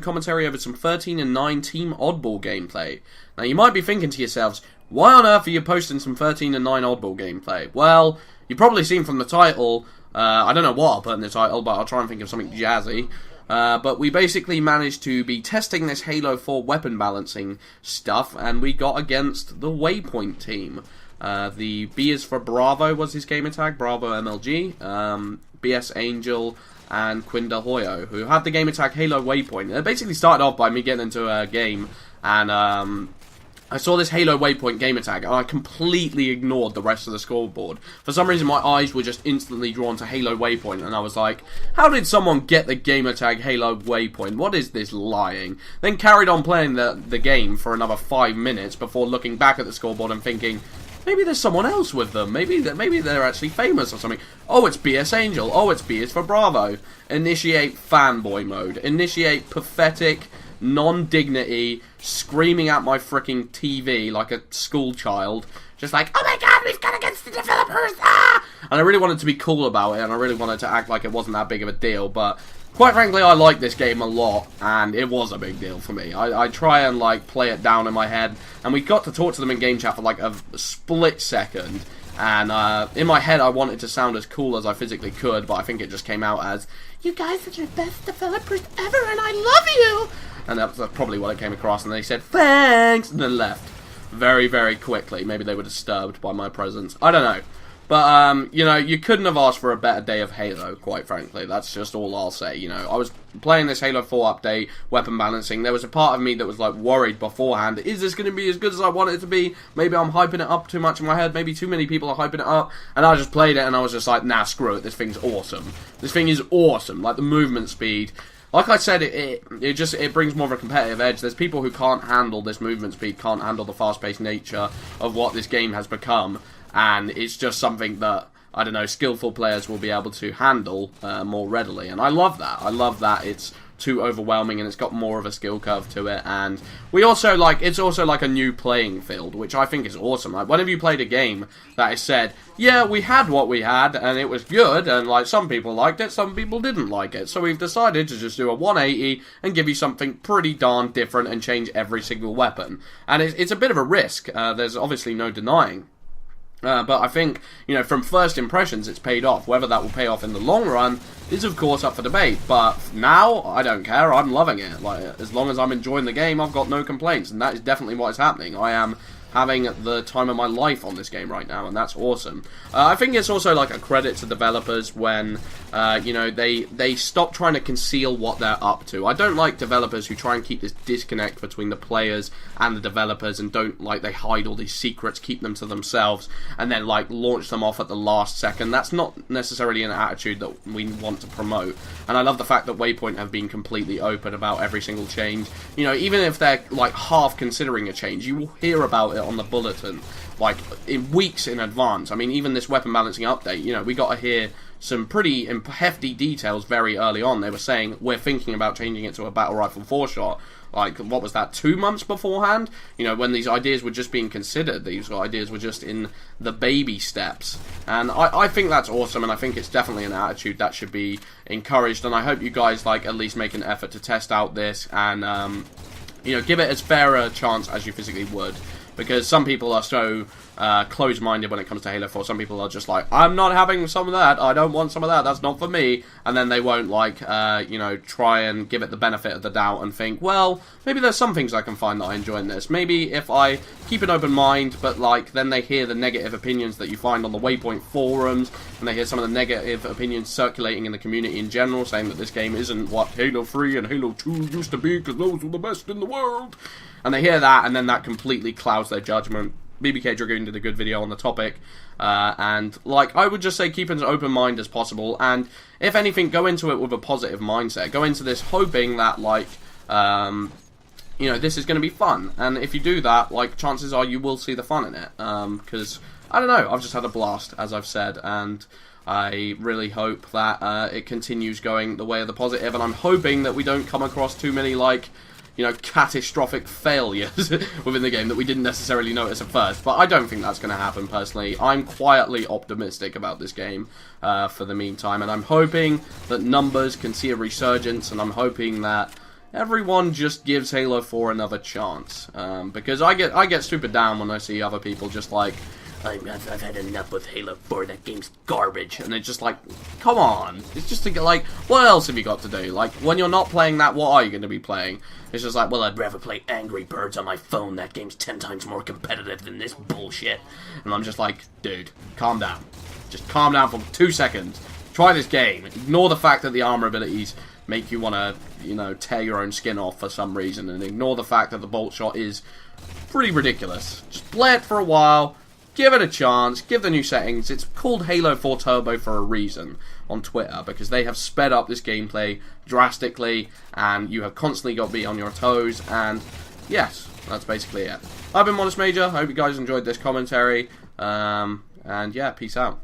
Commentary over some 13 and 9 Team Oddball gameplay. Now you might be thinking to yourselves, why on earth are you posting some 13 and 9 Oddball gameplay? Well, you've probably seen from the title, I don't know what I'll put in the title, but I'll try and think of something jazzy. But we basically managed to be testing this Halo 4 weapon balancing stuff, and we got against the Waypoint team. The B is for Bravo was his gamer tag, Bravo MLG, BS Angel, and Quinda Hoyo, who had the gamer tag Halo Waypoint. It basically started off by me getting into a game, and I saw this Halo Waypoint gamer tag, and I completely ignored the rest of the scoreboard. For some reason, my eyes were just instantly drawn to Halo Waypoint, and I was like, how did someone get the gamer tag Halo Waypoint? What is this lying? Then carried on playing the game for another 5 minutes before looking back at the scoreboard and thinking, maybe there's someone else with them. Maybe they're actually famous or something. Oh, it's BS Angel. Oh, it's B is for Bravo. Initiate fanboy mode. Initiate pathetic, non-dignity, screaming at my freaking TV like a school child. Just like, oh my god, we've got against the developers! Ah! And I really wanted to be cool about it, and I really wanted to act like it wasn't that big of a deal, but quite frankly, I like this game a lot, and it was a big deal for me. I try and, like, play it down in my head, and we got to talk to them in game chat for, like, a split second, and in my head I wanted to sound as cool as I physically could, but I think it just came out as, you guys are the best developers ever, and I love you! And that's probably what it came across, and they said, thanks, and then left. Very, very quickly. Maybe they were disturbed by my presence. I don't know. But, you know, you couldn't have asked for a better day of Halo, quite frankly. That's just all I'll say, you know. I was playing this Halo 4 update, weapon balancing. There was a part of me that was, like, worried beforehand. Is this going to be as good as I want it to be? Maybe I'm hyping it up too much in my head. Maybe too many people are hyping it up. And I just played it, and I was just like, nah, screw it. This thing's awesome. This thing is awesome. Like, the movement speed. Like I said, it brings more of a competitive edge. There's people who can't handle this movement speed, can't handle the fast-paced nature of what this game has become. And it's just something that, I don't know, skillful players will be able to handle more readily. And I love that. I love that it's too overwhelming and it's got more of a skill curve to it. And we also, like, it's also like a new playing field, which I think is awesome. Like, whenever you played a game that has said, yeah, we had what we had and it was good, and, like, some people liked it, some people didn't like it. So we've decided to just do a 180 and give you something pretty darn different and change every single weapon. And it's a bit of a risk. There's obviously no denying. But I think, you know, from first impressions, it's paid off. Whether that will pay off in the long run is, of course, up for debate. But now, I don't care. I'm loving it. Like, as long as I'm enjoying the game, I've got no complaints. And that is definitely what is happening. I am having the time of my life on this game right now, and that's awesome. I think it's also like a credit to developers when, you know, they stop trying to conceal what they're up to. I don't like developers who try and keep this disconnect between the players and the developers and don't, like, they hide all these secrets, keep them to themselves, and then, like, launch them off at the last second. That's not necessarily an attitude that we want to promote. And I love the fact that Waypoint have been completely open about every single change. You know, even if they're, like, half considering a change, you will hear about it on the bulletin, like, in weeks in advance. I mean, even this weapon balancing update, you know, we got to hear some pretty hefty details very early on. They were saying, we're thinking about changing it to a battle rifle 4-shot. Like, what was that, 2 months beforehand? You know, when these ideas were just being considered, these ideas were just in the baby steps. And I think that's awesome, and I think it's definitely an attitude that should be encouraged, and I hope you guys, like, at least make an effort to test out this, and, you know, give it as fair a chance as you physically would. Because some people are so closed-minded when it comes to Halo 4. Some people are just like, I'm not having some of that, I don't want some of that, that's not for me. And then they won't, like, you know, try and give it the benefit of the doubt and think, well, maybe there's some things I can find that I enjoy in this. Maybe if I keep an open mind, but, like, then they hear the negative opinions that you find on the Waypoint forums, and they hear some of the negative opinions circulating in the community in general, saying that this game isn't what Halo 3 and Halo 2 used to be, because those were the best in the world. And they hear that, and then that completely clouds their judgment. BBK Dragoon did a good video on the topic, and, like, I would just say keep an open mind as possible, and if anything, go into it with a positive mindset. Go into this hoping that, like, you know, this is going to be fun, and if you do that, like, chances are you will see the fun in it, because, I don't know, I've just had a blast, as I've said, and I really hope that it continues going the way of the positive, and I'm hoping that we don't come across too many, like, you know, catastrophic failures within the game that we didn't necessarily notice at first. But I don't think that's going to happen, personally. I'm quietly optimistic about this game for the meantime. And I'm hoping that numbers can see a resurgence. And I'm hoping that everyone just gives Halo 4 another chance. Because I get super down when I see other people just like, I've had enough with Halo 4, that game's garbage. And it's just like, come on. It's just to get like, what else have you got to do? Like, when you're not playing that, what are you going to be playing? It's just like, well, I'd rather play Angry Birds on my phone. That game's 10 times more competitive than this bullshit. And I'm just like, dude, calm down. Just calm down for 2 seconds. Try this game. Ignore the fact that the armor abilities make you want to, you know, tear your own skin off for some reason. And ignore the fact that the bolt shot is pretty ridiculous. Just play it for a while. Give it a chance, give the new settings. It's called Halo 4 Turbo for a reason on Twitter, because they have sped up this gameplay drastically, and you have constantly got to be on your toes, and yes, that's basically it. I've been Modest Major, I hope you guys enjoyed this commentary, and yeah, peace out.